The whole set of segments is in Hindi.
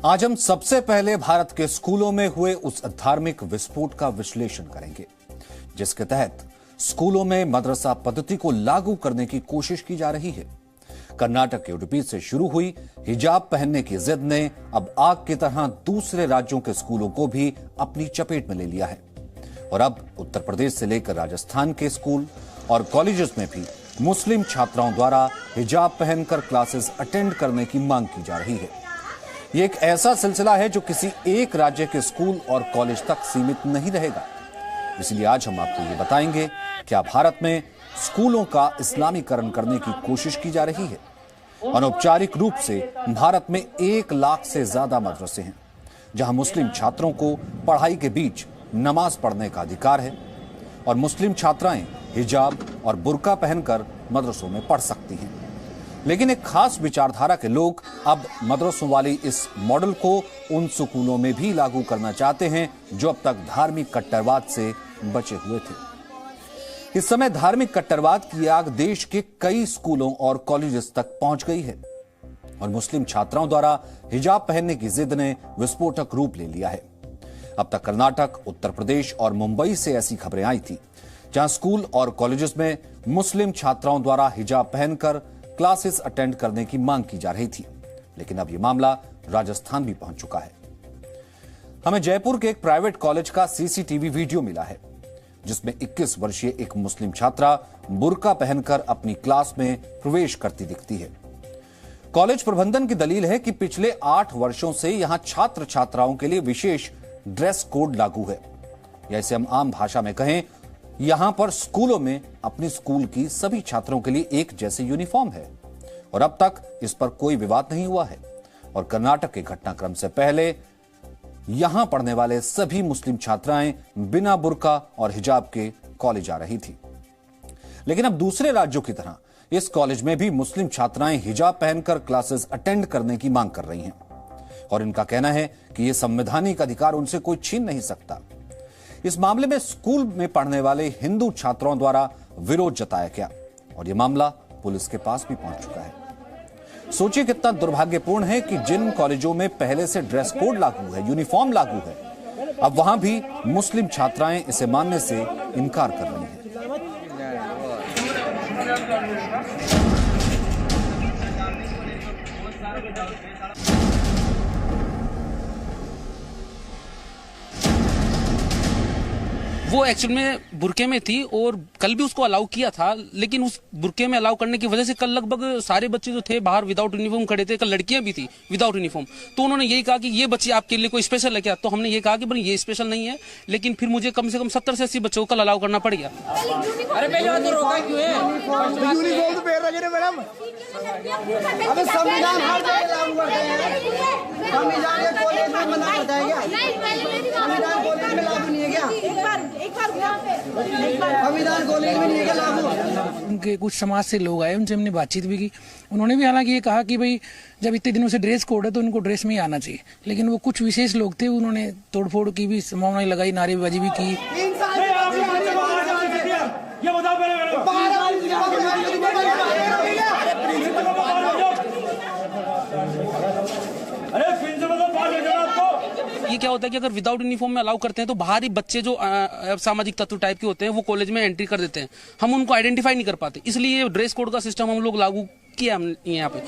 आज हम सबसे पहले भारत के स्कूलों में हुए उस धार्मिक विस्फोट का विश्लेषण करेंगे जिसके तहत स्कूलों में मदरसा पद्धति को लागू करने की कोशिश की जा रही है। कर्नाटक के उडुपी से शुरू हुई हिजाब पहनने की जिद ने अब आग की तरह दूसरे राज्यों के स्कूलों को भी अपनी चपेट में ले लिया है और अब उत्तर प्रदेश से लेकर राजस्थान के स्कूल और कॉलेजेस में भी मुस्लिम छात्राओं द्वारा हिजाब पहनकर क्लासेस अटेंड करने की मांग की जा रही है। यह एक ऐसा सिलसिला है जो किसी एक राज्य के स्कूल और कॉलेज तक सीमित नहीं रहेगा। इसलिए आज हम आपको ये बताएंगे क्या भारत में स्कूलों का इस्लामीकरण करने की कोशिश की जा रही है। अनौपचारिक रूप से भारत में 1 लाख से ज्यादा मदरसे हैं जहां मुस्लिम छात्रों को पढ़ाई के बीच नमाज पढ़ने का अधिकार है और मुस्लिम छात्राएं हिजाब और बुर्का पहनकर मदरसों में पढ़ सकती हैं। लेकिन एक खास विचारधारा के लोग अब मदरसों वाली इस मॉडल को उन स्कूलों में भी लागू करना चाहते हैं जो अब तक धार्मिक कट्टरवाद से बचे हुए थे। इस समय धार्मिक कट्टरवाद की आग देश के कई स्कूलों और कॉलेजेस तक पहुंच गई है और मुस्लिम छात्राओं द्वारा हिजाब पहनने की जिद ने विस्फोटक रूप ले लिया है। अब तक कर्नाटक, उत्तर प्रदेश और मुंबई से ऐसी खबरें आई थी जहां स्कूल और कॉलेजेस में मुस्लिम छात्राओं द्वारा हिजाब पहनकर क्लासेस अटेंड करने की मांग की जा रही थी। लेकिन अब यह मामला राजस्थान भी पहुंच चुका है। हमें जयपुर के एक प्राइवेट कॉलेज का सीसीटीवी वीडियो मिला है जिसमें 21 वर्षीय एक मुस्लिम छात्रा बुर्का पहनकर अपनी क्लास में प्रवेश करती दिखती है। कॉलेज प्रबंधन की दलील है कि पिछले 8 वर्षों से यहां छात्र छात्राओं के लिए विशेष ड्रेस कोड लागू है, या इसे हम आम भाषा में कहें, यहां पर स्कूलों में अपनी स्कूल की सभी छात्रों के लिए एक जैसे यूनिफॉर्म है और अब तक इस पर कोई विवाद नहीं हुआ है। और कर्नाटक के घटनाक्रम से पहले यहां पढ़ने वाले सभी मुस्लिम छात्राएं बिना बुर्का और हिजाब के कॉलेज आ रही थी। लेकिन अब दूसरे राज्यों की तरह इस कॉलेज में भी मुस्लिम छात्राएं हिजाब पहनकर क्लासेस अटेंड करने की मांग कर रही हैं और इनका कहना है कि यह संवैधानिक अधिकार उनसे कोई छीन नहीं सकता। इस मामले में स्कूल में पढ़ने वाले हिंदू छात्रों द्वारा विरोध जताया गया और यह मामला पुलिस के पास भी पहुंच चुका है। सोचिए कितना दुर्भाग्यपूर्ण है कि जिन कॉलेजों में पहले से ड्रेस कोड लागू है, यूनिफॉर्म लागू है, अब वहां भी मुस्लिम छात्राएं इसे मानने से इनकार कर रही हैं। वो एक्चुअल में बुरके में थी और कल भी उसको अलाउ किया था, लेकिन उस बुरके में अलाउ करने की वजह से कल लगभग सारे बच्चे जो थे बाहर विदाउट यूनिफॉर्म खड़े थे। कल लड़कियां भी थी विदाउट यूनिफॉर्म। तो उन्होंने यही कहा कि ये बच्चे आपके लिए कोई स्पेशल है क्या? तो हमने ये कहा कि भाई ये स्पेशल नहीं है, लेकिन फिर मुझे कम से कम 70 से 80 बच्चों को कल अलाउ करना पड़ गया। अरे पहले तो रोका क्यों है? यूनिफॉर्म तो पहन रखे मैडम। अबे संविधान हर जगह लागू करते हैं। संविधान कॉलेज में मना करता है क्या? संविधान कॉलेज में लागू नहीं है क्या? संविधान कॉलेज में नहीं है क्या लागू? उनके कुछ समाज से लोग आए, उनसे हमने बातचीत भी की। उन्होंने भी हालांकि ये कहा कि भाई जब इतने दिनों से ड्रेस कोड है तो उनको ड्रेस में ही आना चाहिए, लेकिन वो कुछ विशेष लोग थे, उन्होंने तोड़फोड़ की भी संभावना लगाई, नारेबाजी भी की। ये क्या होता है कि अगर विदाउट यूनिफॉर्म में अलाउ करते हैं तो बाहरी बच्चे जो सामाजिक तत्व टाइप के होते हैं वो कॉलेज में एंट्री कर देते हैं। हम उनको आइडेंटिफाई नहीं कर पाते, इसलिए ड्रेस कोड का सिस्टम हम लोग लागू किया हम यहाँ पे।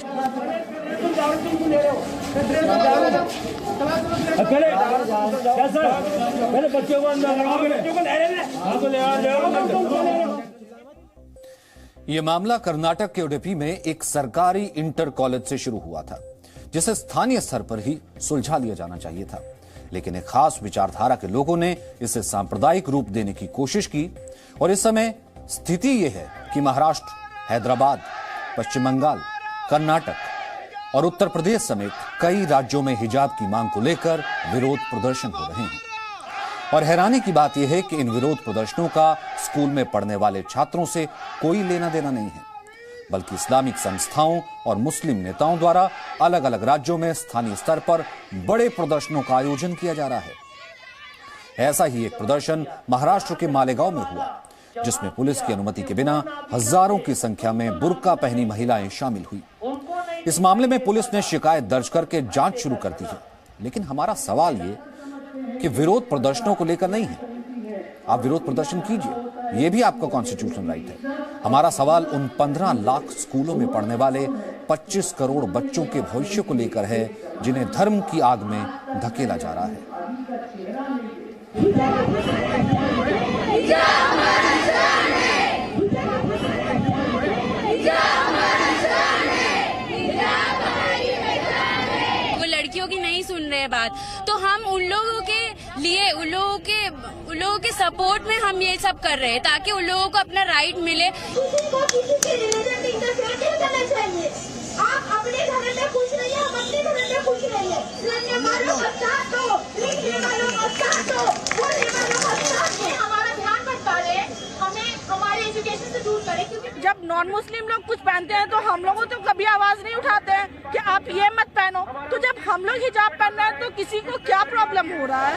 यह मामला कर्नाटक के उडुपी में एक सरकारी इंटर कॉलेज से शुरू हुआ था जिसे स्थानीय स्तर पर ही सुलझा लिया जाना चाहिए था, लेकिन एक खास विचारधारा के लोगों ने इसे सांप्रदायिक रूप देने की कोशिश की और इस समय स्थिति यह है कि महाराष्ट्र, हैदराबाद, पश्चिम बंगाल, कर्नाटक और उत्तर प्रदेश समेत कई राज्यों में हिजाब की मांग को लेकर विरोध प्रदर्शन हो रहे हैं। और हैरानी की बात यह है कि इन विरोध प्रदर्शनों का स्कूल में पढ़ने वाले छात्रों से कोई लेना देना नहीं है, बल्कि इस्लामिक संस्थाओं और मुस्लिम नेताओं द्वारा अलग अलग राज्यों में स्थानीय स्तर पर बड़े प्रदर्शनों का आयोजन किया जा रहा है। ऐसा ही एक प्रदर्शन महाराष्ट्र के मालेगांव में हुआ जिसमें पुलिस की अनुमति के बिना हजारों की संख्या में बुर्का पहनी महिलाएं शामिल हुई। इस मामले में पुलिस ने शिकायत दर्ज करके जांच शुरू कर दी है लेकिन हमारा सवाल ये कि विरोध प्रदर्शनों को लेकर नहीं है। आप विरोध प्रदर्शन कीजिए, ये भी आपका कॉन्स्टिट्यूशनल राइट है। हमारा सवाल उन 15 लाख स्कूलों में पढ़ने वाले 25 करोड़ बच्चों के भविष्य को लेकर है, जिन्हें धर्म की आग में धकेला जा रहा है। वो लड़कियों की नहीं सुन रहे बात, तो हम उन लोगों के लिए उन लोगों के सपोर्ट में हम ये सब कर रहे हैं, ताकि उन लोगों को अपना राइट मिले। किसी को किसी के रिलीजन में इंटरफेयर नहीं करना चाहिए। आप अपने धर्म में खुश रहिए, हम अपने धर्म में खुश रहिए। लड़ने वालों का साथ दो, लिखने वालों का साथ दो, बोलने वालों का साथ दो। हमारा ध्यान मत पाड़े, हमें हमारे एजुकेशन से दूर करें, क्योंकि जब नॉन मुस्लिम लोग कुछ पहनते हैं तो हम लोगों तो कभी आवाज नहीं उठाते हैं कि आप ये मत पहनो। तो जब हम लोग हिजाब पहन रहे हैं तो किसी को क्या प्रॉब्लम हो रहा है?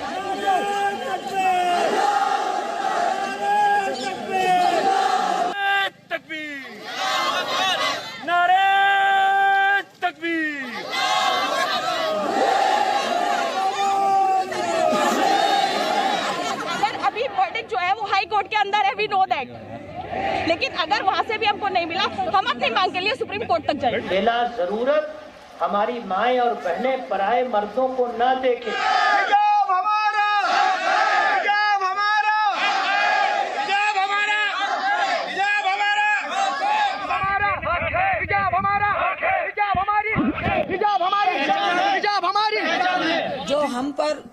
अभी वर्डिक्ट जो है वो हाई कोर्ट के अंदर है, वी नो दैट, लेकिन अगर वहाँ से भी हमको नहीं मिला, हम अपनी मांग के लिए सुप्रीम कोर्ट तक जाएंगे। बिला जरूरत हमारी माएं और बहनें पराए मर्दों को न देखें। हिजाब हमारा, हिजाब हमारा, हिजाब हमारा, हिजाब हमारा, हिजाब हमारा, हिजाब हमारी, हिजाब हमारी, हिजाब हमारी। जो हम पर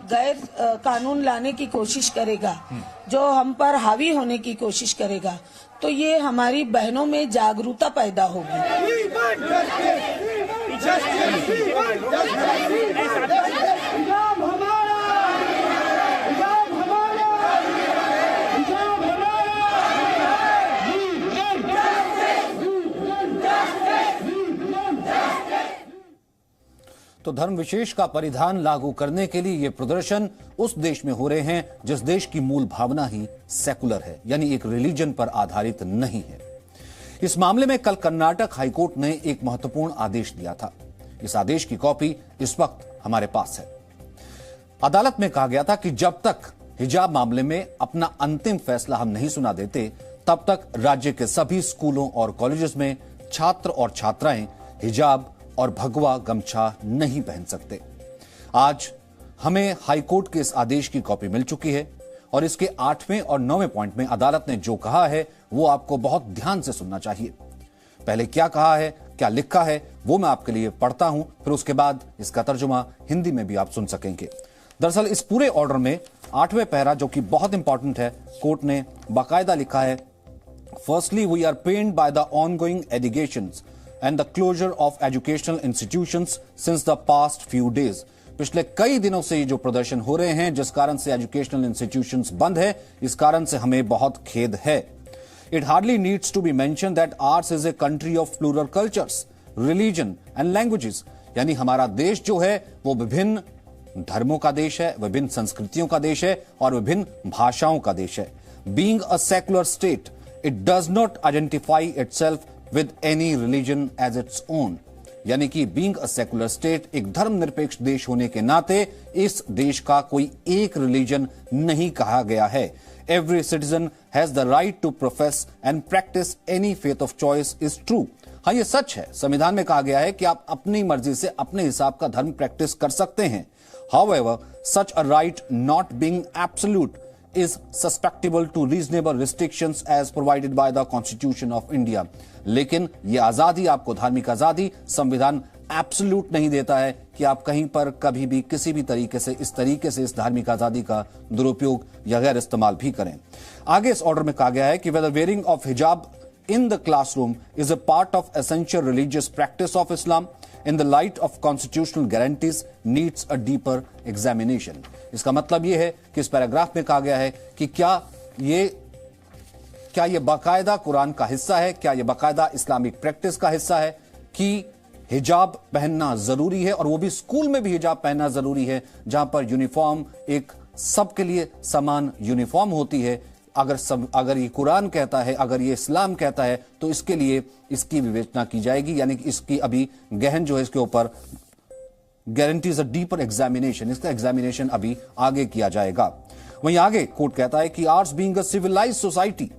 गैर कानून लाने की कोशिश करेगा, जो हम पर हावी होने की कोशिश करेगा, तो ये हमारी बहनों में जागरूकता पैदा होगी। तो धर्म विशेष का परिधान लागू करने के लिए ये प्रदर्शन उस देश में हो रहे हैं जिस देश की मूल भावना ही सेकुलर है, यानी एक रिलीजन पर आधारित नहीं है। इस मामले में कल कर्नाटक हाईकोर्ट ने एक महत्वपूर्ण आदेश दिया था। इस आदेश की कॉपी इस वक्त हमारे पास है। अदालत में कहा गया था कि जब तक हिजाब मामले में अपना अंतिम फैसला हम नहीं सुना देते, तब तक राज्य के सभी स्कूलों और कॉलेजेस में छात्र और छात्राएं हिजाब और भगवा गमछा नहीं पहन सकते। आज हमें हाईकोर्ट के इस आदेश की कॉपी मिल चुकी है और इसके 8वें और 9वें पॉइंट में अदालत ने जो कहा है वो आपको बहुत ध्यान से सुनना चाहिए। पहले क्या कहा है, क्या लिखा है, वो मैं आपके लिए पढ़ता हूं, फिर उसके बाद इसका तर्जुमा हिंदी में भी आप सुन सकेंगे। दरअसल इस पूरे ऑर्डर में 8वें पैरा, जो कि बहुत इंपॉर्टेंट है, कोर्ट ने बाकायदा लिखा है, firstly we are pained by the ongoing allegations and the closure of educational institutions since the past few days। पिछले कई दिनों से ये जो प्रदर्शन हो रहे हैं, जिस कारण से एजुकेशनल इंस्टीट्यूशंस बंद है, इस कारण से हमें बहुत खेद है। It hardly needs to be mentioned that ours is a country of plural cultures, religion and languages। यानी हमारा देश जो है वो विभिन्न धर्मों का देश है, विभिन्न संस्कृतियों का देश है और विभिन्न भाषाओं का देश है। Being a secular state, it does not identify itself with any religion as its own। यानी कि बीइंग अ सेकुलर स्टेट, एक धर्मनिरपेक्ष देश होने के नाते इस देश का कोई एक रिलीजन नहीं कहा गया है। Every citizen has the right to profess and practice any faith of choice is true. हाँ, ये सच है। संविधान में कहा गया है कि आप अपनी मर्जी से अपने हिसाब का धर्म प्रैक्टिस कर सकते हैं। However, such a right not being absolute is susceptible to reasonable restrictions as provided by the Constitution of India। लेकिन ये आजादी, आपको धार्मिक आजादी, संविधान एब्सोल्यूट नहीं देता है कि आप कहीं पर कभी भी किसी भी तरीके से इस धार्मिक आजादी का दुरुपयोग या गैर इस्तेमाल भी करें। आगे इस ऑर्डर में कहा गया है कि whether wearing of hijab in the classroom is a part of essential religious practice of Islam in the light of constitutional guarantees needs a deeper examination। इसका मतलब यह है कि इस पैराग्राफ में कहा गया है कि क्या ये बाकायदा कुरान का हिस्सा है, क्या ये बाकायदा इस्लामिक प्रैक्टिस का हिस्सा है कि हिजाब पहनना जरूरी है, और वो भी स्कूल में भी हिजाब पहनना जरूरी है, जहां पर यूनिफॉर्म एक सबके लिए समान यूनिफॉर्म होती है। अगर ये कुरान कहता है, अगर ये इस्लाम कहता है, तो इसके लिए इसकी विवेचना की जाएगी, यानी कि इसकी अभी गहन जो है इसके ऊपर guarantees a deeper examination. इसका एग्जामिनेशन अभी आगे किया जाएगा। वहीं आगे कोर्ट कहता है कि ours being a civilized society,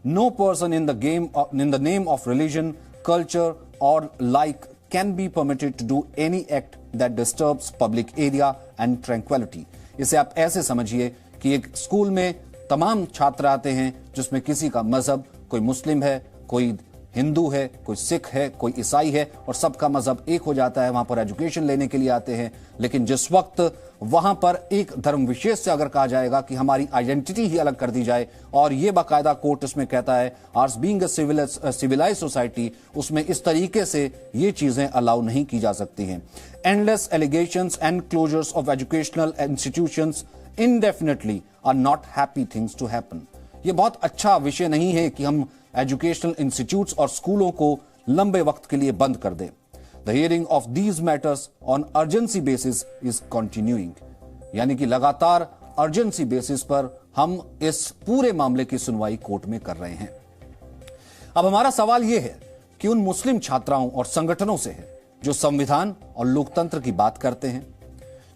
no person in the name of religion, culture or like can be permitted to do any act that disturbs public area and tranquility. इसे आप ऐसे समझिए कि एक स्कूल में तमाम छात्र आते हैं जिसमें किसी का मजहब, कोई मुस्लिम है, कोई हिंदू है, कोई सिख है, कोई ईसाई है और सबका मजहब एक हो जाता है। वहां पर एजुकेशन लेने के लिए आते हैं। लेकिन जिस वक्त वहां पर एक धर्म विशेष से अगर कहा जाएगा कि हमारी आइडेंटिटी ही अलग कर दी जाए, और ये बाकायदा कोर्ट इसमें कहता है ours being a civilised society, उसमें इस तरीके से ये चीजें अलाउ नहीं की जा सकती हैं। Endless allegations and closures of educational institutions indefinitely are not happy things to happen. ये बहुत अच्छा विषय नहीं है कि हम एजुकेशनल इंस्टीट्यूट्स और स्कूलों को लंबे वक्त के लिए बंद कर दें। The hearing of these matters on urgency basis is continuing. यानी कि लगातार अर्जेंसी बेसिस पर हम इस पूरे मामले की सुनवाई कोर्ट में कर रहे हैं। अब हमारा सवाल यह है कि उन मुस्लिम छात्राओं और संगठनों से है जो संविधान और लोकतंत्र की बात करते हैं,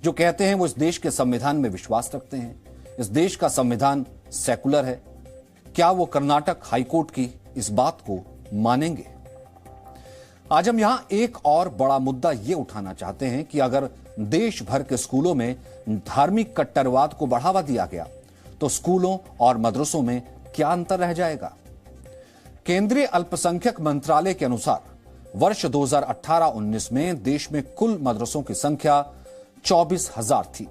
जो कहते हैं वो इस देश के संविधान में विश्वास रखते हैं, इस देश का संविधान सेकुलर है, क्या वो कर्नाटक हाईकोर्ट की इस बात को मानेंगे? आज हम यहां एक और बड़ा मुद्दा ये उठाना चाहते हैं कि अगर देश भर के स्कूलों में धार्मिक कट्टरवाद को बढ़ावा दिया गया तो स्कूलों और मदरसों में क्या अंतर रह जाएगा? केंद्रीय अल्पसंख्यक मंत्रालय के अनुसार वर्ष 2018-19 में देश में कुल मदरसों की संख्या 24,000 थी।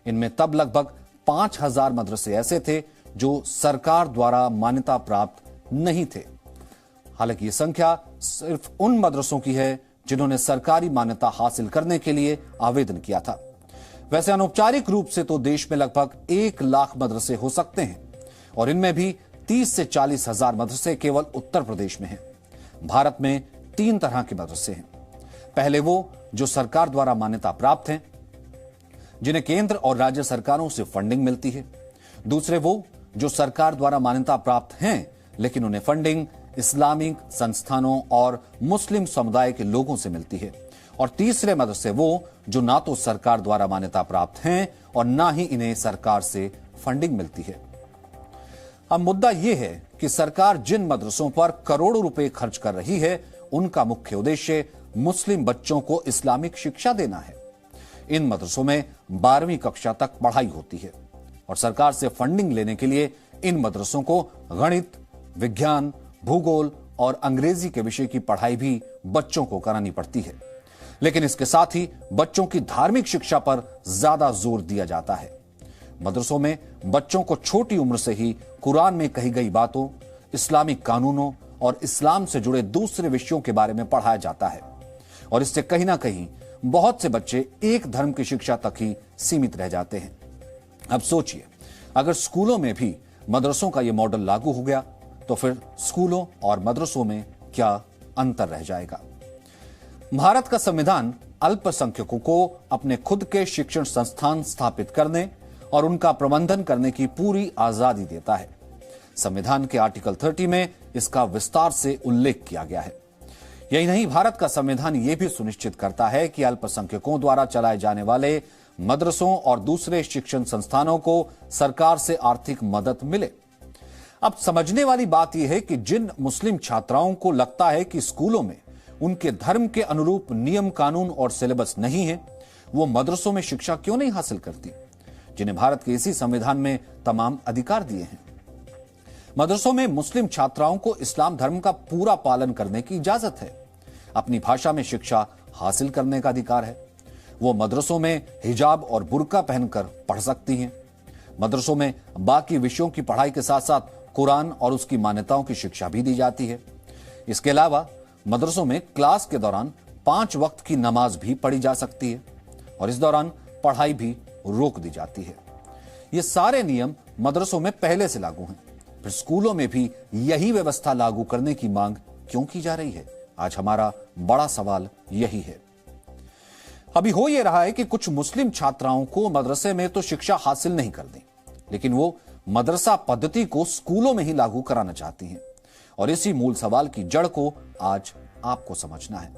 इनमें तब लगभग 5,000 मदरसे ऐसे थे जो सरकार द्वारा मान्यता प्राप्त नहीं थे। हालांकि यह संख्या सिर्फ उन मदरसों की है जिन्होंने सरकारी मान्यता हासिल करने के लिए आवेदन किया था। वैसे अनौपचारिक रूप से तो देश में लगभग 1 लाख मदरसे हो सकते हैं और इनमें भी 30 से 40 हजार मदरसे केवल उत्तर प्रदेश में हैं। भारत में 3 तरह के मदरसे हैं। पहले वो जो सरकार द्वारा मान्यता प्राप्त हैं, जिन्हें केंद्र और राज्य सरकारों से फंडिंग मिलती है। दूसरे वो जो सरकार द्वारा मान्यता प्राप्त हैं लेकिन उन्हें फंडिंग इस्लामिक संस्थानों और मुस्लिम समुदाय के लोगों से मिलती है। और तीसरे मदरसे वो जो ना तो सरकार द्वारा मान्यता प्राप्त हैं और ना ही इन्हें सरकार से फंडिंग मिलती है। अब मुद्दा यह है कि सरकार जिन मदरसों पर करोड़ों रुपए खर्च कर रही है उनका मुख्य उद्देश्य मुस्लिम बच्चों को इस्लामिक शिक्षा देना है। इन मदरसों में 12वीं कक्षा तक पढ़ाई होती है और सरकार से फंडिंग लेने के लिए इन मदरसों को गणित, विज्ञान, भूगोल और अंग्रेजी के विषय की पढ़ाई भी बच्चों को करानी पड़ती है। लेकिन इसके साथ ही बच्चों की धार्मिक शिक्षा पर ज्यादा जोर दिया जाता है। मदरसों में बच्चों को छोटी उम्र से ही कुरान में कही गई बातों, इस्लामिक कानूनों और इस्लाम से जुड़े दूसरे विषयों के बारे में पढ़ाया जाता है और इससे कहीं ना कहीं बहुत से बच्चे एक धर्म की शिक्षा तक ही सीमित रह जाते हैं। अब सोचिए, अगर स्कूलों में भी मदरसों का यह मॉडल लागू हो गया तो फिर स्कूलों और मदरसों में क्या अंतर रह जाएगा? भारत का संविधान अल्पसंख्यकों को अपने खुद के शिक्षण संस्थान स्थापित करने और उनका प्रबंधन करने की पूरी आजादी देता है। संविधान के आर्टिकल 30 में इसका विस्तार से उल्लेख किया गया है। यही नहीं, भारत का संविधान यह भी सुनिश्चित करता है कि अल्पसंख्यकों द्वारा चलाए जाने वाले मदरसों और दूसरे शिक्षण संस्थानों को सरकार से आर्थिक मदद मिले। अब समझने वाली बात यह है कि जिन मुस्लिम छात्राओं को लगता है कि स्कूलों में उनके धर्म के अनुरूप नियम कानून और सिलेबस नहीं है, वो मदरसों में शिक्षा क्यों नहीं हासिल करती, जिन्हें भारत के इसी संविधान में तमाम अधिकार दिए हैं। मदरसों में मुस्लिम छात्राओं को इस्लाम धर्म का पूरा पालन करने की इजाजत है। अपनी भाषा में शिक्षा हासिल करने का अधिकार है। वो मदरसों में हिजाब और बुर्का पहनकर पढ़ सकती हैं। मदरसों में बाकी विषयों की पढ़ाई के साथ साथ कुरान और उसकी मान्यताओं की शिक्षा भी दी जाती है। इसके अलावा मदरसों में क्लास के दौरान 5 वक्त की नमाज भी पढ़ी जा सकती है और इस दौरान पढ़ाई भी रोक दी जाती है। ये सारे नियम मदरसों में पहले से लागू हैं, फिर स्कूलों में भी यही व्यवस्था लागू करने की मांग क्यों की जा रही है? आज हमारा बड़ा सवाल यही है। अभी हो यह रहा है कि कुछ मुस्लिम छात्राओं को मदरसे में तो शिक्षा हासिल नहीं कर दी, लेकिन वो मदरसा पद्धति को स्कूलों में ही लागू कराना चाहती हैं और इसी मूल सवाल की जड़ को आज आपको समझना है।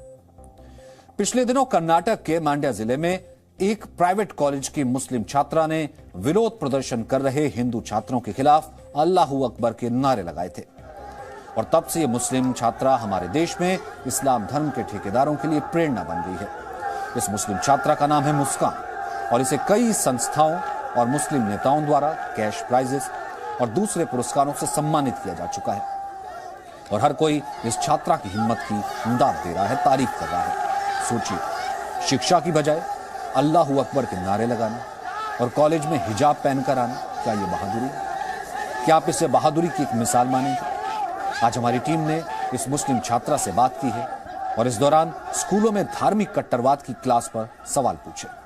पिछले दिनों कर्नाटक के मांड्या जिले में एक प्राइवेट कॉलेज की मुस्लिम छात्रा ने विरोध प्रदर्शन कर रहे हिंदू छात्रों के खिलाफ अल्लाहू अकबर के नारे लगाए थे और तब से ये मुस्लिम छात्रा हमारे देश में इस्लाम धर्म के ठेकेदारों के लिए प्रेरणा बन गई है। इस मुस्लिम छात्रा का नाम है मुस्कान और इसे कई संस्थाओं और मुस्लिम नेताओं द्वारा कैश प्राइजेस और दूसरे पुरस्कारों से सम्मानित किया जा चुका है और हर कोई इस छात्रा की हिम्मत की दाद दे रहा है, तारीफ कर रहा है। सोचिए, शिक्षा की बजाय अल्लाहू अकबर के नारे लगाना और कॉलेज में हिजाब पहनकर आना, क्या ये बहादुरी है? क्या आप इसे बहादुरी की एक मिसाल मानेंगे? आज हमारी टीम ने इस मुस्लिम छात्रा से बात की है और इस दौरान स्कूलों में धार्मिक कट्टरवाद की क्लास पर सवाल पूछे।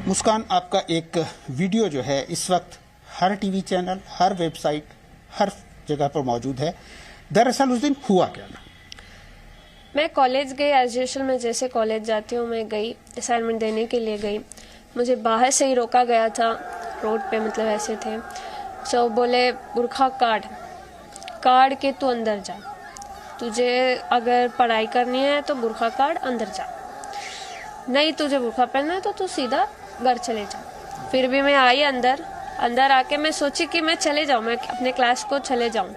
मुस्कान, आपका एक वीडियो जो है इस वक्त हर टीवी चैनल, हर वेबसाइट, हर जगह पर मौजूद है। दरअसल उस दिन हुआ क्या? मैं कॉलेज गई, एज यूजुअल मैं जैसे कॉलेज जाती हूँ मैं गई, असाइनमेंट देने के लिए गई। मुझे बाहर से ही रोका गया था, रोड पे मतलब ऐसे थे। सो बोले बुरखा काट के तू अंदर जा, तुझे अगर पढ़ाई करनी है तो बुरखा काट अंदर जा, नहीं तुझे बुरखा पहनना है तो तू सीधा घर चले जा। फिर भी मैं आई अंदर आके मैं सोची कि मैं चले जाऊँ, मैं अपने क्लास को चले जाऊँ,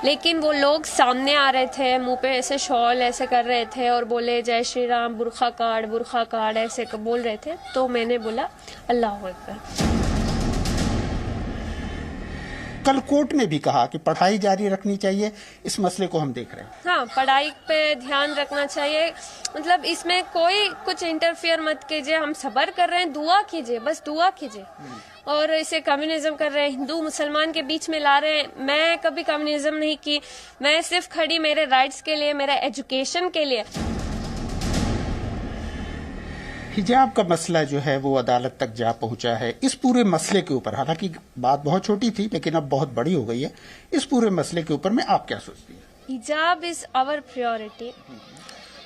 लेकिन वो लोग सामने आ रहे थे, मुंह पे ऐसे शॉल ऐसे कर रहे थे और बोले जय श्री राम, बुरखा काट ऐसे बोल रहे थे। तो मैंने बोला अल्लाह अकबर। कल कोर्ट ने भी कहा कि पढ़ाई जारी रखनी चाहिए, इस मसले को हम देख रहे हैं। हाँ, पढ़ाई पे ध्यान रखना चाहिए, मतलब इसमें कोई कुछ इंटरफियर मत कीजिए। हम सब्र कर रहे हैं, दुआ कीजिए, बस दुआ कीजिए। और इसे कम्युनिज्म कर रहे हैं, हिंदू मुसलमान के बीच में ला रहे हैं। मैं कभी कम्युनिज्म नहीं की, मैं सिर्फ खड़ी मेरे राइट्स के लिए, मेरा एजुकेशन के लिए। हिजाब का मसला जो है वो अदालत तक जा पहुंचा है। इस पूरे मसले के ऊपर, हालांकि बात बहुत छोटी थी लेकिन अब बहुत बड़ी हो गई है, इस पूरे मसले के ऊपर में आप क्या सोचती हैं? हिजाब इज आवर प्रायोरिटी।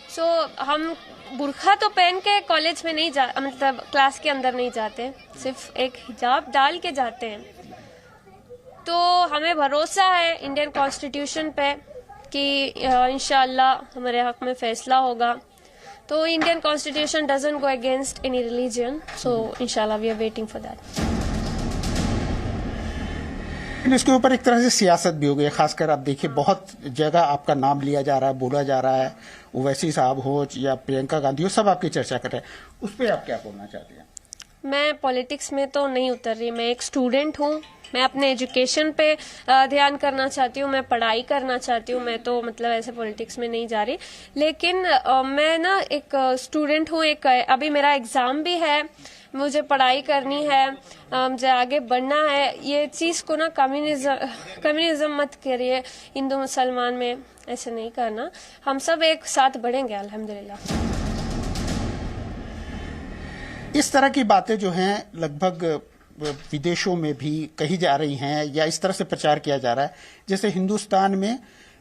सो हम बुरखा तो पहन के कॉलेज में नहीं जा, मतलब क्लास के अंदर नहीं जाते, सिर्फ एक हिजाब डाल के जाते हैं। तो हमें भरोसा है इंडियन कॉन्स्टिट्यूशन पे कि इंशाअल्लाह हमारे हक में फैसला होगा। तो Indian constitution doesn't go against any religion, so इंशाल्लाह we are waiting for that. इसके ऊपर एक तरह से सियासत भी हो गई, खासकर आप देखिए बहुत जगह आपका नाम लिया जा रहा है, बोला जा रहा है, ओवैसी साहब हो या प्रियंका गांधी हो, सब आपकी चर्चा कर रहे हैं। उस पर आप क्या बोलना चाहते हैं? मैं पॉलिटिक्स में तो नहीं उतर रही, मैं एक स्टूडेंट हूँ, मैं अपने एजुकेशन पे ध्यान करना चाहती हूँ, मैं पढ़ाई करना चाहती हूँ, मैं तो मतलब ऐसे पॉलिटिक्स में नहीं जा रही। लेकिन मैं ना एक स्टूडेंट हूँ, एक अभी मेरा एग्जाम भी है, मुझे पढ़ाई करनी है, मुझे आगे बढ़ना है। ये चीज को ना कम्युनिज्म मत करिए, हिंदू मुसलमान में ऐसे नहीं करना, हम सब एक साथ बढ़ेंगे अल्हम्दुलिल्लाह। इस तरह की बातें जो हैं लगभग विदेशों में भी कही जा रही हैं या इस तरह से प्रचार किया जा रहा है जैसे हिंदुस्तान में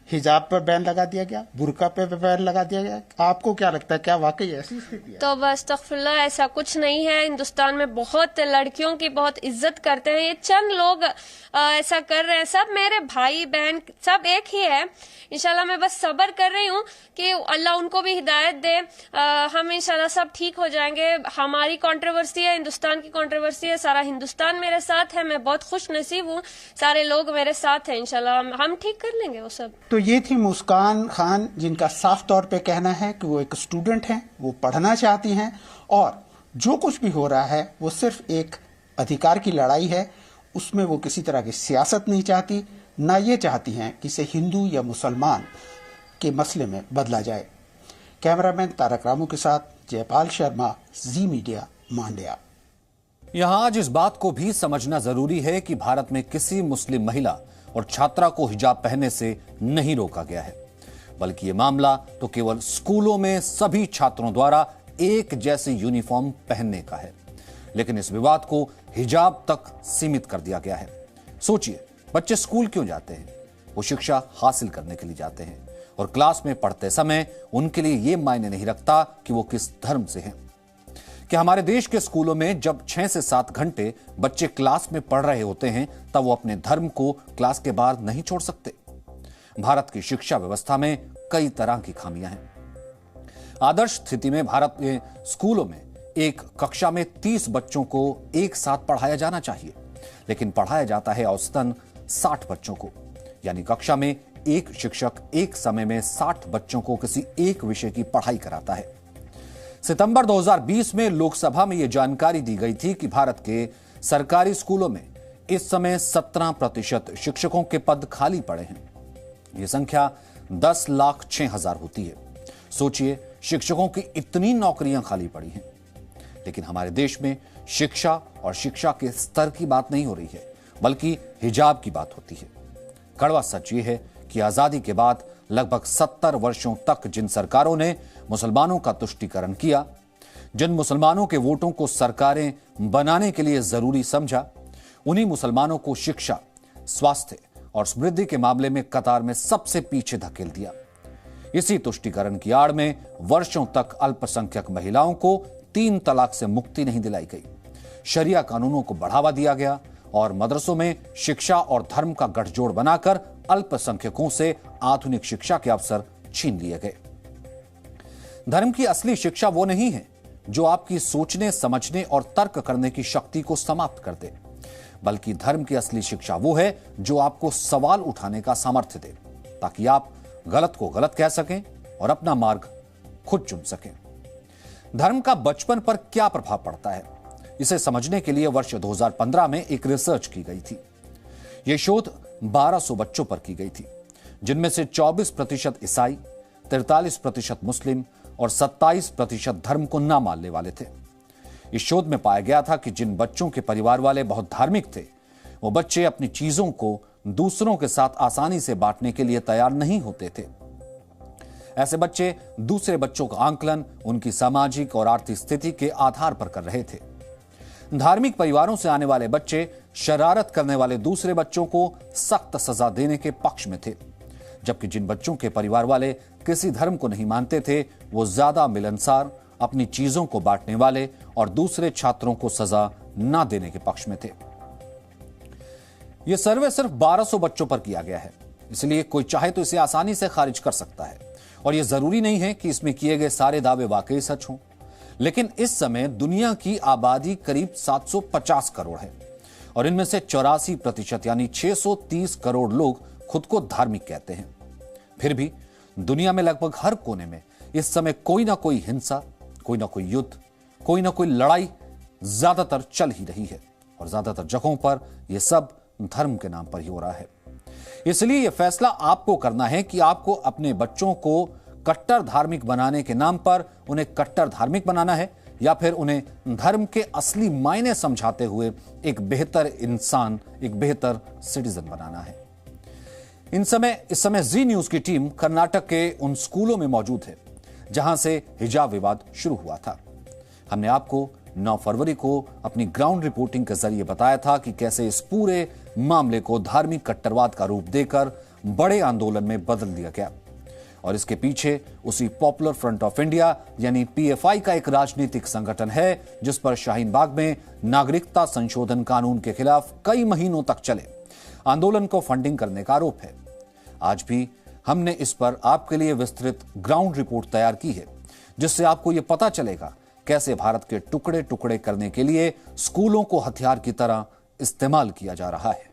हिजाब पर बैन लगा दिया गया, बुर्का पे बैन लगा दिया गया। आपको क्या लगता है, क्या वाकई ऐसी स्थिति है? तो बस तख्फुल्लाह, ऐसा कुछ नहीं है। हिंदुस्तान में बहुत लड़कियों की बहुत इज्जत करते हैं, ये चंद लोग ऐसा कर रहे हैं। सब मेरे भाई बहन सब एक ही है। इंशाल्लाह मैं बस सब्र कर रही हूँ कि अल्लाह उनको भी हिदायत दे, हम इंशाल्लाह सब ठीक हो जाएंगे। हमारी कंट्रोवर्सी है, हिंदुस्तान की कंट्रोवर्सी है, सारा हिंदुस्तान मेरे साथ है, मैं बहुत खुश नसीब हूँ, सारे लोग मेरे साथ हैं। इंशाल्लाह हम ठीक कर लेंगे वो सब। तो ये थी मुस्कान खान, जिनका साफ तौर पे कहना है कि वो एक स्टूडेंट हैं, वो पढ़ना चाहती हैं और जो कुछ भी हो रहा है वो सिर्फ एक अधिकार की लड़ाई है, उसमें वो किसी तरह की सियासत नहीं चाहती, ना ये चाहती हैं कि इसे हिंदू या मुसलमान के मसले में बदला जाए। कैमरामैन तारक रामू के साथ जयपाल शर्मा, जी मीडिया, मांड्या। यहां आज इस बात को भी समझना जरूरी है कि भारत में किसी मुस्लिम महिला और छात्रा को हिजाब पहनने से नहीं रोका गया है, बल्कि ये मामला तो केवल स्कूलों में सभी छात्रों द्वारा एक जैसी यूनिफॉर्म पहनने का है। लेकिन इस विवाद को हिजाब तक सीमित कर दिया गया है। सोचिए, बच्चे स्कूल क्यों जाते हैं? वो शिक्षा हासिल करने के लिए जाते हैं और क्लास में पढ़ते समय उनके लिए यह मायने नहीं रखता कि वो किस धर्म से हैं। कि हमारे देश के स्कूलों में जब 6 से 7 घंटे बच्चे क्लास में पढ़ रहे होते हैं, तब वो अपने धर्म को क्लास के बाहर नहीं छोड़ सकते। भारत की शिक्षा व्यवस्था में कई तरह की खामियां हैं। आदर्श स्थिति में भारत के स्कूलों में एक कक्षा में 30 बच्चों को एक साथ पढ़ाया जाना चाहिए, लेकिन पढ़ाया जाता है औसतन 60 बच्चों को। यानी कक्षा में एक शिक्षक एक समय में 60 बच्चों को किसी एक विषय की पढ़ाई कराता है। सितंबर 2020 में लोकसभा में यह जानकारी दी गई थी कि भारत के सरकारी स्कूलों में इस समय 17% शिक्षकों के पद खाली पड़े हैं। यह संख्या 10,06,000 होती है। सोचिए, शिक्षकों की इतनी नौकरियां खाली पड़ी हैं। लेकिन हमारे देश में शिक्षा और शिक्षा के स्तर की बात नहीं हो रही है, बल्कि हिजाब की बात होती है। कड़वा सच यह है कि आजादी के बाद लगभग 70 वर्षों तक जिन सरकारों ने मुसलमानों का तुष्टीकरण किया, जिन मुसलमानों के वोटों को सरकारें बनाने के लिए जरूरी समझा, उन्हीं मुसलमानों को शिक्षा, स्वास्थ्य और समृद्धि के मामले में कतार में सबसे पीछे धकेल दिया। इसी तुष्टीकरण की आड़ में वर्षों तक अल्पसंख्यक महिलाओं को 3 तलाक से मुक्ति नहीं दिलाई गई, शरिया कानूनों को बढ़ावा दिया गया और मदरसों में शिक्षा और धर्म का गठजोड़ बनाकर अल्पसंख्यकों से आधुनिक शिक्षा के अवसर छीन लिए गए। धर्म की असली शिक्षा वो नहीं है जो आपकी सोचने, समझने और तर्क करने की शक्ति को समाप्त कर दे, बल्कि धर्म की असली शिक्षा वो है जो आपको सवाल उठाने का सामर्थ्य दे, ताकि आप गलत को गलत कह सकें और अपना मार्ग खुद चुन सकें। धर्म का बचपन पर क्या प्रभाव पड़ता है, इसे समझने के लिए वर्ष 2015 में एक रिसर्च की गई थी। यह शोध 1200 बच्चों पर की गई थी, जिनमें से 24% ईसाई, 43% मुस्लिम और 27% धर्म को न मानने वाले थे। इस शोध में पाया गया था कि जिन बच्चों के परिवार वाले बहुत धार्मिक थे, वो बच्चे अपनी चीजों को दूसरों के साथ आसानी से बांटने के लिए तैयार नहीं होते थे। ऐसे बच्चे दूसरे बच्चों का आंकलन उनकी सामाजिक और आर्थिक स्थिति के आधार पर कर रहे थे। धार्मिक परिवारों से आने वाले बच्चे शरारत करने वाले दूसरे बच्चों को सख्त सजा देने के पक्ष में थे, जबकि जिन बच्चों के परिवार वाले किसी धर्म को नहीं मानते थे, वो ज्यादा मिलनसार, अपनी चीजों को बांटने वाले और दूसरे छात्रों को सजा न देने के पक्ष में थे। यह सर्वे सिर्फ 1200 बच्चों पर किया गया है, इसलिए कोई चाहे तो इसे आसानी से खारिज कर सकता है और यह जरूरी नहीं है कि इसमें किए गए सारे दावे वाकई सच हों। लेकिन इस समय दुनिया की आबादी करीब 750 करोड़ है और इनमें से 84% यानी 630 करोड़ लोग खुद को धार्मिक कहते हैं। फिर भी दुनिया में लगभग हर कोने में इस समय कोई ना कोई हिंसा, कोई ना कोई युद्ध, कोई ना कोई लड़ाई ज्यादातर चल ही रही है और ज्यादातर जगहों पर यह सब धर्म के नाम पर ही हो रहा है। इसलिए यह फैसला आपको करना है कि आपको अपने बच्चों को कट्टर धार्मिक बनाने के नाम पर उन्हें कट्टर धार्मिक बनाना है या फिर उन्हें धर्म के असली मायने समझाते हुए एक बेहतर इंसान, एक बेहतर सिटीजन बनाना है। इस समय जी न्यूज की टीम कर्नाटक के उन स्कूलों में मौजूद है जहां से हिजाब विवाद शुरू हुआ था। हमने आपको 9 फरवरी को अपनी ग्राउंड रिपोर्टिंग के जरिए बताया था कि कैसे इस पूरे मामले को धार्मिक कट्टरवाद का रूप देकर बड़े आंदोलन में बदल दिया गया और इसके पीछे उसी पॉपुलर फ्रंट ऑफ इंडिया यानी पीएफआई का एक राजनीतिक संगठन है, जिस पर शाहीन बाग में नागरिकता संशोधन कानून के खिलाफ कई महीनों तक चले आंदोलन को फंडिंग करने का आरोप है। आज भी हमने इस पर आपके लिए विस्तृत ग्राउंड रिपोर्ट तैयार की है, जिससे आपको यह पता चलेगा कैसे भारत के टुकड़े टुकड़े करने के लिए स्कूलों को हथियार की तरह इस्तेमाल किया जा रहा है।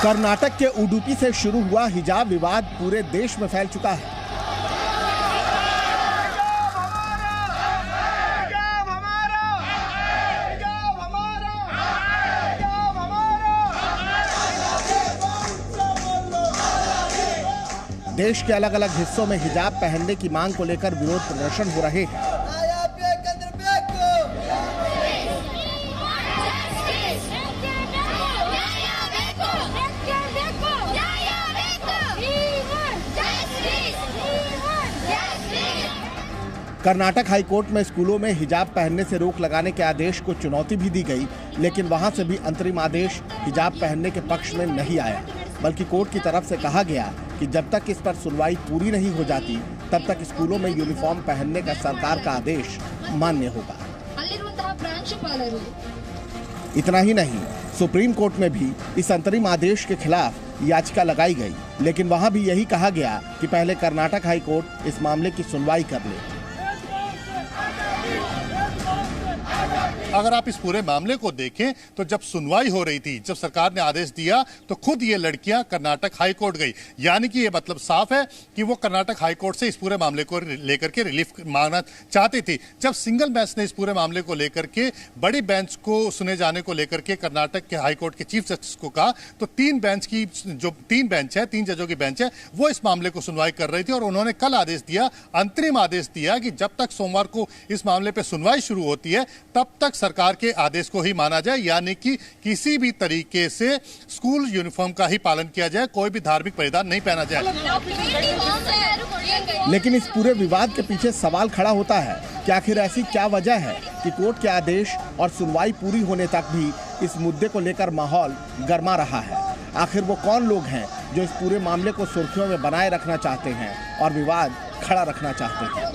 कर्नाटक के उडुपी से शुरू हुआ हिजाब विवाद पूरे देश में फैल चुका है। देश के अलग अलग हिस्सों में हिजाब पहनने की मांग को लेकर विरोध प्रदर्शन हो रहे हैं। कर्नाटक हाईकोर्ट में स्कूलों में हिजाब पहनने से रोक लगाने के आदेश को चुनौती भी दी गई, लेकिन वहां से भी अंतरिम आदेश हिजाब पहनने के पक्ष में नहीं आया, बल्कि कोर्ट की तरफ से कहा गया कि जब तक इस पर सुनवाई पूरी नहीं हो जाती तब तक स्कूलों में यूनिफॉर्म पहनने का सरकार का आदेश मान्य होगा। इतना ही नहीं, सुप्रीम कोर्ट में भी इस अंतरिम आदेश के खिलाफ याचिका लगाई गई, लेकिन वहां भी यही कहा गया कि पहले कर्नाटक हाईकोर्ट इस मामले की सुनवाई कर ले। अगर आप इस पूरे मामले को देखें तो जब सुनवाई हो रही थी, जब सरकार ने आदेश दिया तो खुद ये लड़कियां कर्नाटक हाई कोर्ट गई, यानी कि ये मतलब साफ है कि वो कर्नाटक हाई कोर्ट से इस पूरे मामले को लेकर के रिलीफ मांगना चाहती थी। जब सिंगल बेंच ने इस पूरे मामले को लेकर के बड़ी बेंच को सुने जाने को लेकर के कर्नाटक के हाई कोर्ट के चीफ जस्टिस को कहा, तो तीन जजों की बेंच है वो इस मामले को सुनवाई कर रही थी और उन्होंने कल आदेश दिया, अंतरिम आदेश दिया कि जब तक सोमवार को इस मामले पर सुनवाई शुरू होती है तब तक सरकार के आदेश को ही माना जाए, यानी कि किसी भी तरीके से स्कूल यूनिफॉर्म का ही पालन किया जाए, कोई भी धार्मिक परिधान नहीं पहना जाए। लेकिन इस पूरे विवाद के पीछे सवाल खड़ा होता है कि आखिर ऐसी क्या वजह है कि कोर्ट के आदेश और सुनवाई पूरी होने तक भी इस मुद्दे को लेकर माहौल गर्मा रहा है। आखिर वो कौन लोग हैं जो इस पूरे मामले को सुर्खियों में बनाए रखना चाहते हैं और विवाद खड़ा रखना चाहते हैं।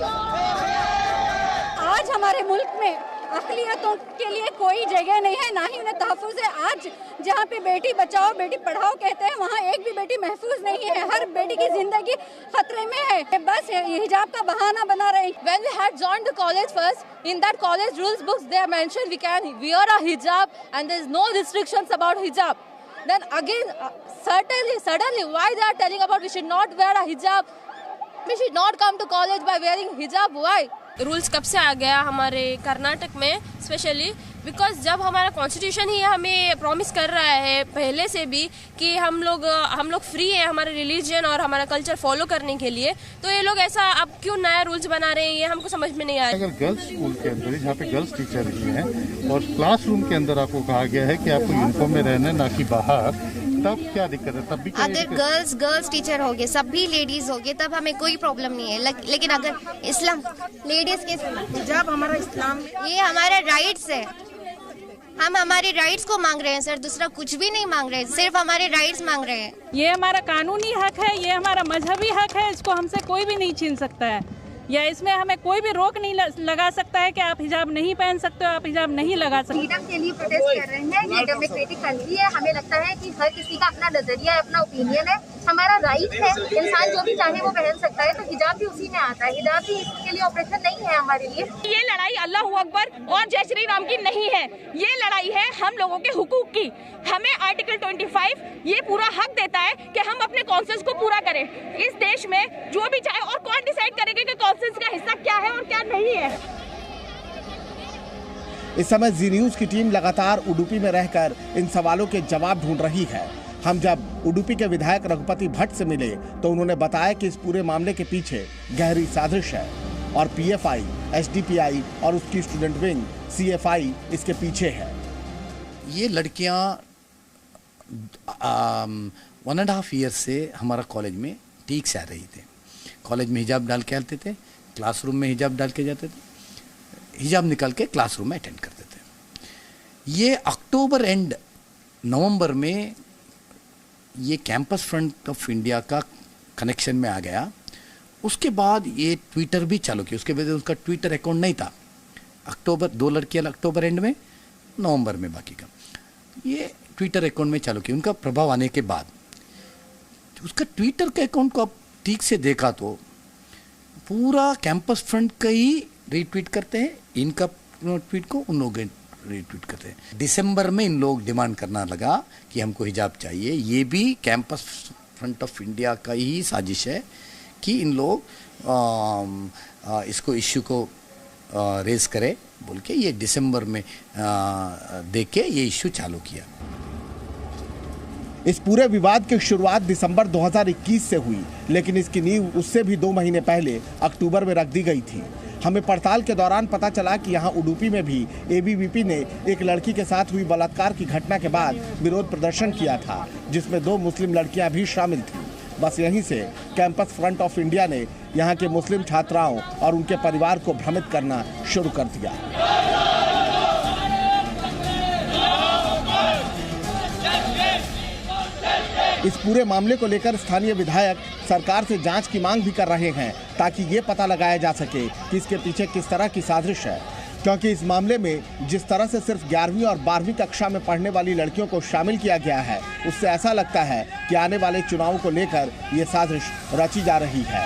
आज हमारे मुल्क में अक़लियतों के लिए कोई जगह नहीं है, ना ही उन्हें तहफ़्फ़ुज़ है। आज जहाँ पे बेटी बचाओ बेटी पढ़ाओ कहते हैं, वहाँ एक भी बेटी महफूज नहीं है, हर बेटी की जिंदगी खतरे में है। बस हिजाब का बहाना बना रहे हैं। When we had joined the college first, in that college rules books they are mentioned we can wear a hijab and there is no restrictions about hijab. Then again, suddenly, why they are telling about we should not wear a hijab? We should not come to college by wearing hijab. Why? Rules कब से आ गया हमारे कर्नाटक में स्पेशली बिकॉज जब हमारा कॉन्स्टिट्यूशन ही हमें प्रॉमिस कर रहा है पहले से भी कि हम लोग फ्री हैं हमारे रिलीजन और हमारा कल्चर फॉलो करने के लिए, तो ये लोग ऐसा अब क्यों नया रूल्स बना रहे हैं, ये हमको समझ में नहीं आ रहा। अगर गर्ल्स स्कूल के अंदर जहाँ पे गर्ल्स टीचर ही हैं और क्लासरूम के अंदर आपको कहा गया है कि आपको यूनिफॉर्म में रहना ना कि बाहर, तब क्या दिक्कत है? तब भी अगर गर्ल्स टीचर हो गए, सब भी लेडीज हो गए, तब हमें कोई प्रॉब्लम नहीं है। लेकिन अगर इस्लाम लेडीज के हिजाब हमारा इस्लाम, ये हमारा राइट्स है, हम हमारे राइट्स को मांग रहे हैं सर, दूसरा कुछ भी नहीं मांग रहे हैं, सिर्फ हमारे राइट्स मांग रहे हैं। ये हमारा कानूनी हक है, ये हमारा मजहबी हक है, इसको हमसे कोई भी नहीं छीन सकता है, या इसमें हमें कोई भी रोक नहीं लगा सकता है कि आप हिजाब नहीं पहन सकते हो, आप हिजाब नहीं लगा सकते। फ्रीडम के लिए प्रोटेस्ट कर रहे हैं, ये डेमोक्रेटिक कंट्री है, हमें लगता है कि हर किसी का अपना नजरिया है, अपना ओपिनियन है, हमारा राइट है, इंसान जो भी चाहे वो पहन सकता है, तो हिजाब भी उसी में आता है, हिजाब भी इसके लिए ऑपरेशन नहीं है हमारे लिए। ये लड़ाई अल्लाहू अकबर और जय श्री राम की नहीं है, ये लड़ाई है हम लोगों के हुकूक की। हमें आर्टिकल 25 ये पूरा हक देता है कि हम अपने कॉन्सेंस को पूरा करें इस देश में, जो भी चाहे, और कौन डिसाइड करेगा कि कॉन्सेंस का हिस्सा क्या है और क्या नहीं है। इस समय जी न्यूज की टीम लगातार उडुपी में रहकर इन सवालों के जवाब ढूंढ रही है। हम जब उडुपी के विधायक रघुपति भट्ट से मिले तो उन्होंने बताया कि इस पूरे मामले के पीछे गहरी साजिश है और पीएफआई, एसडीपीआई और उसकी स्टूडेंट विंग सीएफआई इसके पीछे है। ये लड़कियां 1.5 ईयर से हमारा कॉलेज में ठीक से आ रही थे, कॉलेज में हिजाब डाल के आते थे, क्लासरूम में हिजाब डाल के जाते थे, हिजाब निकाल के क्लासरूम में अटेंड करते थे। ये अक्टूबर एंड नवंबर में ये कैंपस फ्रंट ऑफ इंडिया का कनेक्शन में आ गया। उसके बाद ये ट्विटर भी चालू किया, उसके वजह से उसका ट्विटर अकाउंट नहीं था। अक्टूबर 2 लड़कियां अक्टूबर एंड में, नवंबर में बाकी का ये ट्विटर अकाउंट में चालू किया। उनका प्रभाव आने के बाद उसका ट्विटर के अकाउंट को आप ठीक से देखा तो पूरा कैंपस फ्रंट का ही रीट्वीट करते हैं, इनका ट्वीट को उन लोग रीट्वीट करते हैं। दिसंबर में इन लोग डिमांड करना लगा कि हमको हिजाब चाहिए। ये भी कैंपस फ्रंट ऑफ इंडिया का ही साजिश है कि इन लोग इसको इश्यू को रेज करे बोल के ये दिसंबर में देख के ये इश्यू चालू किया। इस पूरे विवाद की शुरुआत दिसंबर 2021 से हुई, लेकिन इसकी नींव उससे भी 2 महीने पहले अक्टूबर में रख दी गई थी। हमें पड़ताल के दौरान पता चला कि यहाँ उडुपी में भी एबीवीपी ने एक लड़की के साथ हुई बलात्कार की घटना के बाद विरोध प्रदर्शन किया था, जिसमें 2 मुस्लिम लड़कियां भी शामिल थीं। बस यहीं से कैंपस फ्रंट ऑफ इंडिया ने यहाँ के मुस्लिम छात्राओं और उनके परिवार को भ्रमित करना शुरू कर दिया। इस पूरे मामले को लेकर स्थानीय विधायक सरकार से जांच की मांग भी कर रहे हैं, ताकि ये पता लगाया जा सके कि इसके पीछे किस तरह की साजिश है, क्योंकि इस मामले में जिस तरह से सिर्फ 11वीं और 12वीं कक्षा में पढ़ने वाली लड़कियों को शामिल किया गया है, उससे ऐसा लगता है कि आने वाले चुनावों को लेकर ये साजिश रची जा रही है।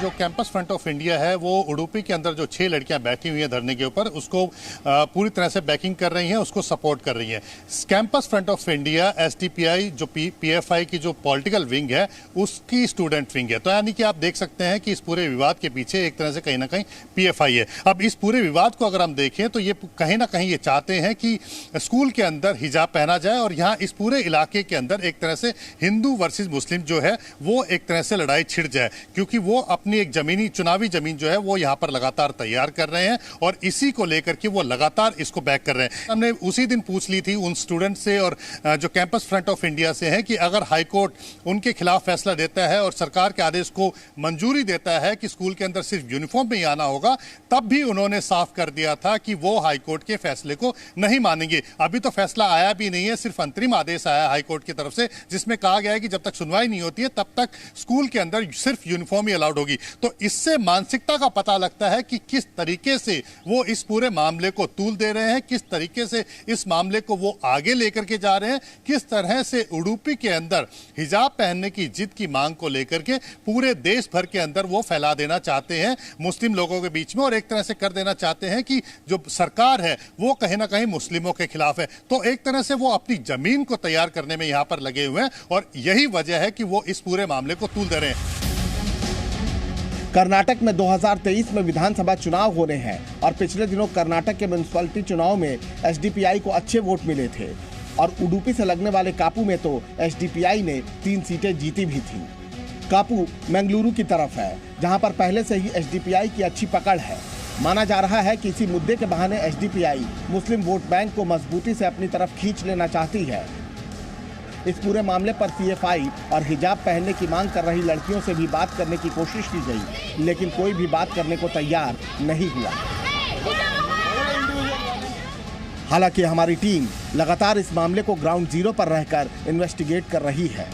जो कैंपस फ्रंट ऑफ इंडिया है वो उडुपी के अंदर जो 6 लड़कियां बैठी हुई हैं धरने के ऊपर, उसको पूरी तरह से बैकिंग कर रही हैं, उसको सपोर्ट कर रही हैं। Campus front of India SDPI जो पीएफआई की जो पॉलिटिकल विंग है उसकी स्टूडेंट विंग है। तो यानी कि आप देख सकते हैं कि इस पूरे विवाद के पीछे एक तरह से कहीं ना कहीं पीएफआई है। अब इस पूरे विवाद को अगर हम देखें तो ये कहीं ना कहीं ये चाहते हैं कि स्कूल के अंदर हिजाब पहना जाए और यहाँ इस पूरे इलाके के अंदर एक तरह से हिंदू वर्सेस मुस्लिम जो है वो एक तरह से लड़ाई छिड़ जाए, क्योंकि वो अपनी एक चुनावी जमीन जो है वो यहां पर लगातार तैयार कर रहे हैं और इसी को लेकर के वो लगातार इसको बैक कर रहे हैं। हमने उसी दिन पूछ ली थी उन स्टूडेंट से और जो कैंपस फ्रंट ऑफ इंडिया से है कि अगर हाई कोर्ट उनके खिलाफ फैसला देता है और सरकार के आदेश को मंजूरी देता है कि स्कूल के अंदर सिर्फ यूनिफॉर्म में ही आना होगा, तब भी उन्होंने साफ कर दिया था कि वो हाई कोर्ट के फैसले को नहीं मानेंगे। अभी तो फैसला आया भी नहीं है, सिर्फ अंतरिम आदेश आया हाई कोर्ट की तरफ से, जिसमें कहा गया है कि जब तक सुनवाई नहीं होती है तब तक स्कूल के अंदर सिर्फ यूनिफॉर्म ही अलाउड होगी। तो इससे मानसिकता का पता लगता है कि किस तरीके से वो इस पूरे मामले को तूल दे रहे हैं, किस तरीके से इस मामले को वो आगे लेकर के जा रहे हैं, किस तरह से उडुपी के अंदर हिजाब पहनने की जिद की मांग को लेकर के पूरे देश भर के अंदर वो फैला देना चाहते हैं मुस्लिम लोगों के बीच में और एक तरह से कर देना चाहते हैं कि जो सरकार है वो कहीं ना कहीं मुस्लिमों के खिलाफ है। तो एक तरह से वो अपनी जमीन को तैयार करने में यहां पर लगे हुए हैं और यही वजह है कि वो इस पूरे मामले को तूल दे रहे हैं। कर्नाटक में 2023 में विधानसभा चुनाव होने हैं और पिछले दिनों कर्नाटक के म्युनिसिपैलिटी चुनाव में एसडीपीआई को अच्छे वोट मिले थे और उडुपी से लगने वाले कापू में तो एसडीपीआई ने 3 सीटें जीती भी थी। कापू मंगलुरु की तरफ है, जहां पर पहले से ही एसडीपीआई की अच्छी पकड़ है। माना जा रहा है कि इसी मुद्दे के बहाने एसडीपीआई मुस्लिम वोट बैंक को मजबूती से अपनी तरफ खींच लेना चाहती है। इस पूरे मामले पर पीएफआई और हिजाब पहनने की मांग कर रही लड़कियों से भी बात करने की कोशिश की गई, लेकिन कोई भी बात करने को तैयार नहीं हुआ। हालांकि हमारी टीम लगातार इस मामले को ग्राउंड जीरो पर रहकर इन्वेस्टिगेट कर रही है।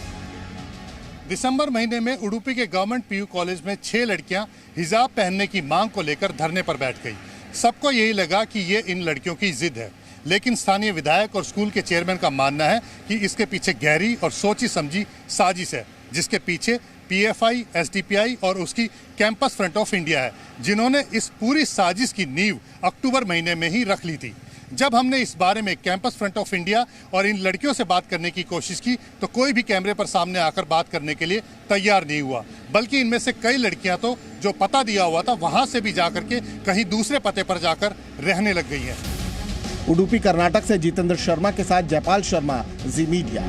दिसंबर महीने में उडुपी के गवर्नमेंट पीयू कॉलेज में 6 लड़कियां हिजाब पहनने की मांग को लेकर धरने पर बैठ गई। सबको यही लगा कि ये इन लड़कियों की जिद है, लेकिन स्थानीय विधायक और स्कूल के चेयरमैन का मानना है कि इसके पीछे गहरी और सोची समझी साजिश है, जिसके पीछे पीएफआई, एसडीपीआई और उसकी कैंपस फ्रंट ऑफ इंडिया है, जिन्होंने इस पूरी साजिश की नींव अक्टूबर महीने में ही रख ली थी। जब हमने इस बारे में कैंपस फ्रंट ऑफ इंडिया और इन लड़कियों से बात करने की कोशिश की तो कोई भी कैमरे पर सामने आकर बात करने के लिए तैयार नहीं हुआ, बल्कि इनमें से कई लड़कियां तो जो पता दिया हुआ था वहां से भी जाकर के कहीं दूसरे पते पर जाकर रहने लग गई हैं। उडुपी कर्नाटक से जितेंद्र शर्मा के साथ जयपाल शर्मा, जी मीडिया।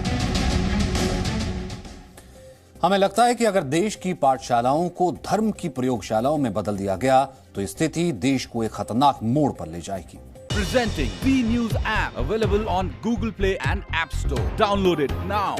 हमें लगता है कि अगर देश की पाठशालाओं को धर्म की प्रयोगशालाओं में बदल दिया गया तो स्थिति देश को एक खतरनाक मोड़ पर ले जाएगी। Presenting B News app, available on Google Play and App Store. Download it now.